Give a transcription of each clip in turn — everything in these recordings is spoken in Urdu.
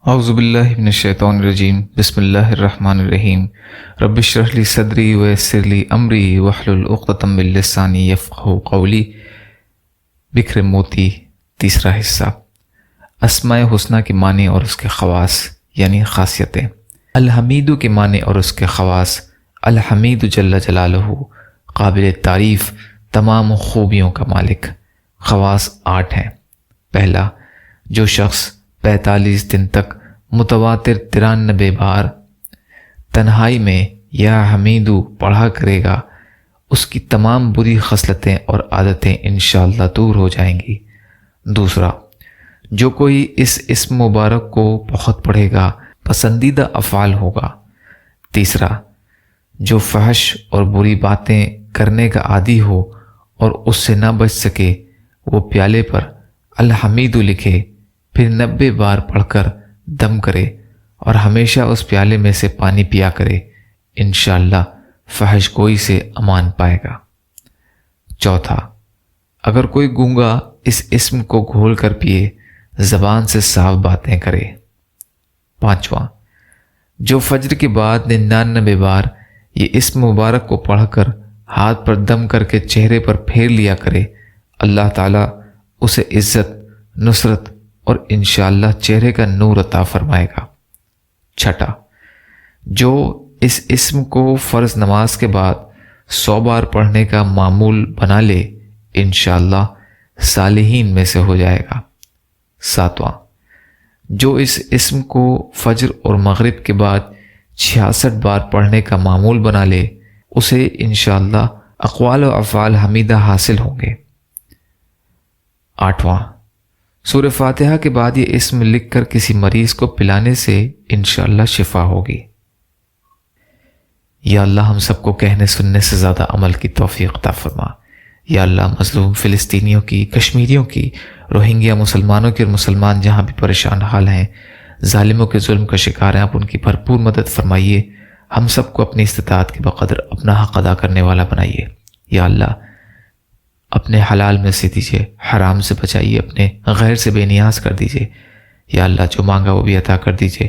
اعوذ باللہ من الشیطان الرجیم بسم اللہ الرحمن الرحیم رب اشرح لی صدری ویسر لی امری واحلل عقدۃ من لسانی یفقہوا قولی۔ بکھر موتی، تیسرا حصہ۔ اسماء حسنہ کے معنی اور اس کے خواص یعنی خاصیتیں۔ الحمید کے معنی اور اس کے خواص۔ الحمید جل جلالہ، قابل تعریف، تمام خوبیوں کا مالک۔ خواص 8 ہیں۔ پہلا، جو شخص 45 دن تک متواتر 93 بار تنہائی میں یا حمیدو پڑھا کرے گا، اس کی تمام بری خصلتیں اور عادتیں انشاءاللہ دور ہو جائیں گی۔ دوسرا، جو کوئی اس اسم مبارک کو بہت پڑھے گا، پسندیدہ افعال ہوگا۔ تیسرا، جو فحش اور بری باتیں کرنے کا عادی ہو اور اس سے نہ بچ سکے، وہ پیالے پر الحمیدو لکھے، پھر 90 بار پڑھ کر دم کرے اور ہمیشہ اس پیالے میں سے پانی پیا کرے، انشاءاللہ فحش گوئی سے امان پائے گا۔ چوتھا، اگر کوئی گونگا اس اسم کو گھول کر پیے، زبان سے صاف باتیں کرے۔ پانچواں، جو فجر کے بعد 99 بار یہ اسم مبارک کو پڑھ کر ہاتھ پر دم کر کے چہرے پر پھیر لیا کرے، اللہ تعالیٰ اسے عزت، نصرت اور انشاءاللہ چہرے کا نور عطا فرمائے گا۔ چھٹا، جو اس اسم کو فرض نماز کے بعد 100 بار پڑھنے کا معمول بنا لے، انشاءاللہ صالحین میں سے ہو جائے گا۔ ساتواں، جو اس اسم کو فجر اور مغرب کے بعد 66 بار پڑھنے کا معمول بنا لے، اسے انشاءاللہ اقوال و افعال حمیدہ حاصل ہوں گے۔ آٹھواں، سورہ فاتحہ کے بعد یہ اسم لکھ کر کسی مریض کو پلانے سے انشاءاللہ شفا ہوگی۔ یا اللہ ہم سب کو کہنے سننے سے زیادہ عمل کی توفیق عطا فرما۔ یا اللہ مظلوم فلسطینیوں کی، کشمیریوں کی، روہنگیا مسلمانوں کی اور مسلمان جہاں بھی پریشان حال ہیں، ظالموں کے ظلم کا شکار ہیں، آپ ان کی بھرپور مدد فرمائیے۔ ہم سب کو اپنی استطاعت کے بقدر اپنا حق ادا کرنے والا بنائیے۔ یا اللہ اپنے حلال میں سے دیجیے، حرام سے بچائیے، اپنے غیر سے بے نیاز کر دیجیے۔ یا اللہ جو مانگا وہ بھی عطا کر دیجیے،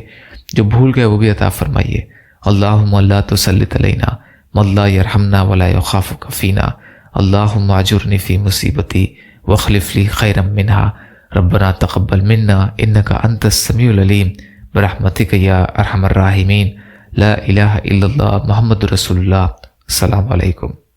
جو بھول گئے وہ بھی عطا فرمائیے۔ اللہم لا تسلط علینا من لا یرحمنا ولا یخافک فینا، اللہم اجرنی فی مصیبتی واخلف لی خیرا منہا، ربنا تقبل منا انک انت السمیع العلیم برحمتک یا ارحم الراحمین، لا الہ الا اللہ محمد رسول اللہ۔ السلام علیکم۔